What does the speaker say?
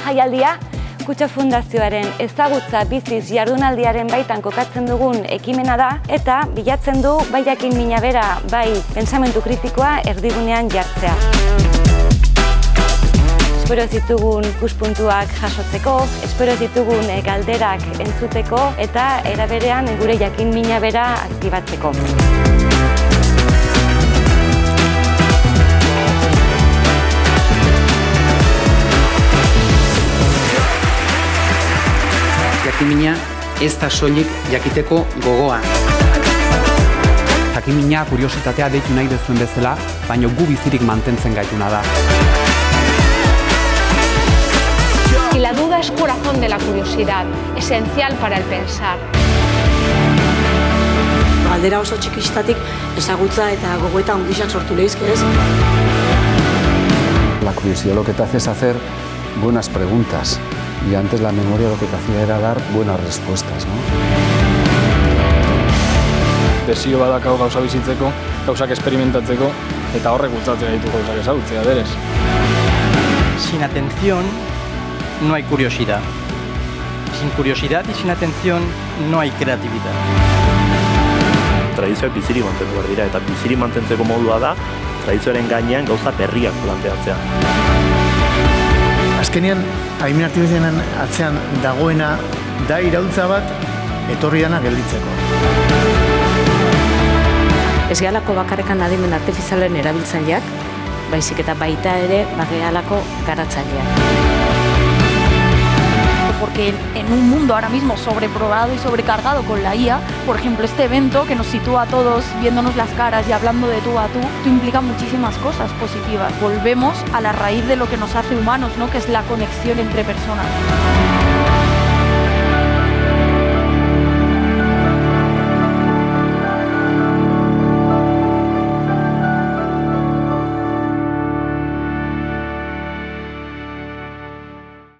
jaialdia Kutxa Fundazioaren ezagutza biziz jardunaldiaren baitan kokatzen dugun ekimena da eta bilatzen du bai jakin mina bera, bai pentsamentu kritikoa erdigunean jartzea. Espero zitugun ikuspuntuak jasotzeko, espero zitugun galderak entzuteko eta era berean gure jakin mina bera aktibatzeko. Jakimina ez da soilik jakiteko gogoa. Jakimina kuriositatea deitu nahi dezuen bezala, baina gu bizirik mantentzen gaituna da. Y la duda es corazón de la curiosidad, esencial para el pensar. Galdera oso txikistatik ezagutza eta gogoeta handiak sortu lehizke, ez? La curiosidad lo que te hace es hacer buenas preguntas. Y antes la memoria lo que te hacía era dar buenas respuestas, ¿no? Desio badakau gauza bizitzeko, gauzak experimentatzeko, eta horrek bultzatzen ditu gauzak ezagutzea, berez. Sin atención no hay curiosidad. Sin curiosidad y sin atención no hay creatividad. Tradizioak bizirik mantendu behar dira, eta bizirik mantentzeko modua da, tradizioaren gainean gauza berriak planteatzea. Azkenean, adimen artifizialen atzean dagoena da iraultza bat etorri dana gelditzeko. Ez gehalako bakarrekan adimen artifizialen erabiltzaileak, baizik eta baita ere bagehalako garatzaileak. Porque en un mundo ahora mismo sobreprobado y sobrecargado con la IA, por ejemplo, este evento que nos sitúa a todos viéndonos las caras y hablando de tú a tú, esto implica muchísimas cosas positivas. Volvemos a la raíz de lo que nos hace humanos, ¿no? Que es la conexión entre personas.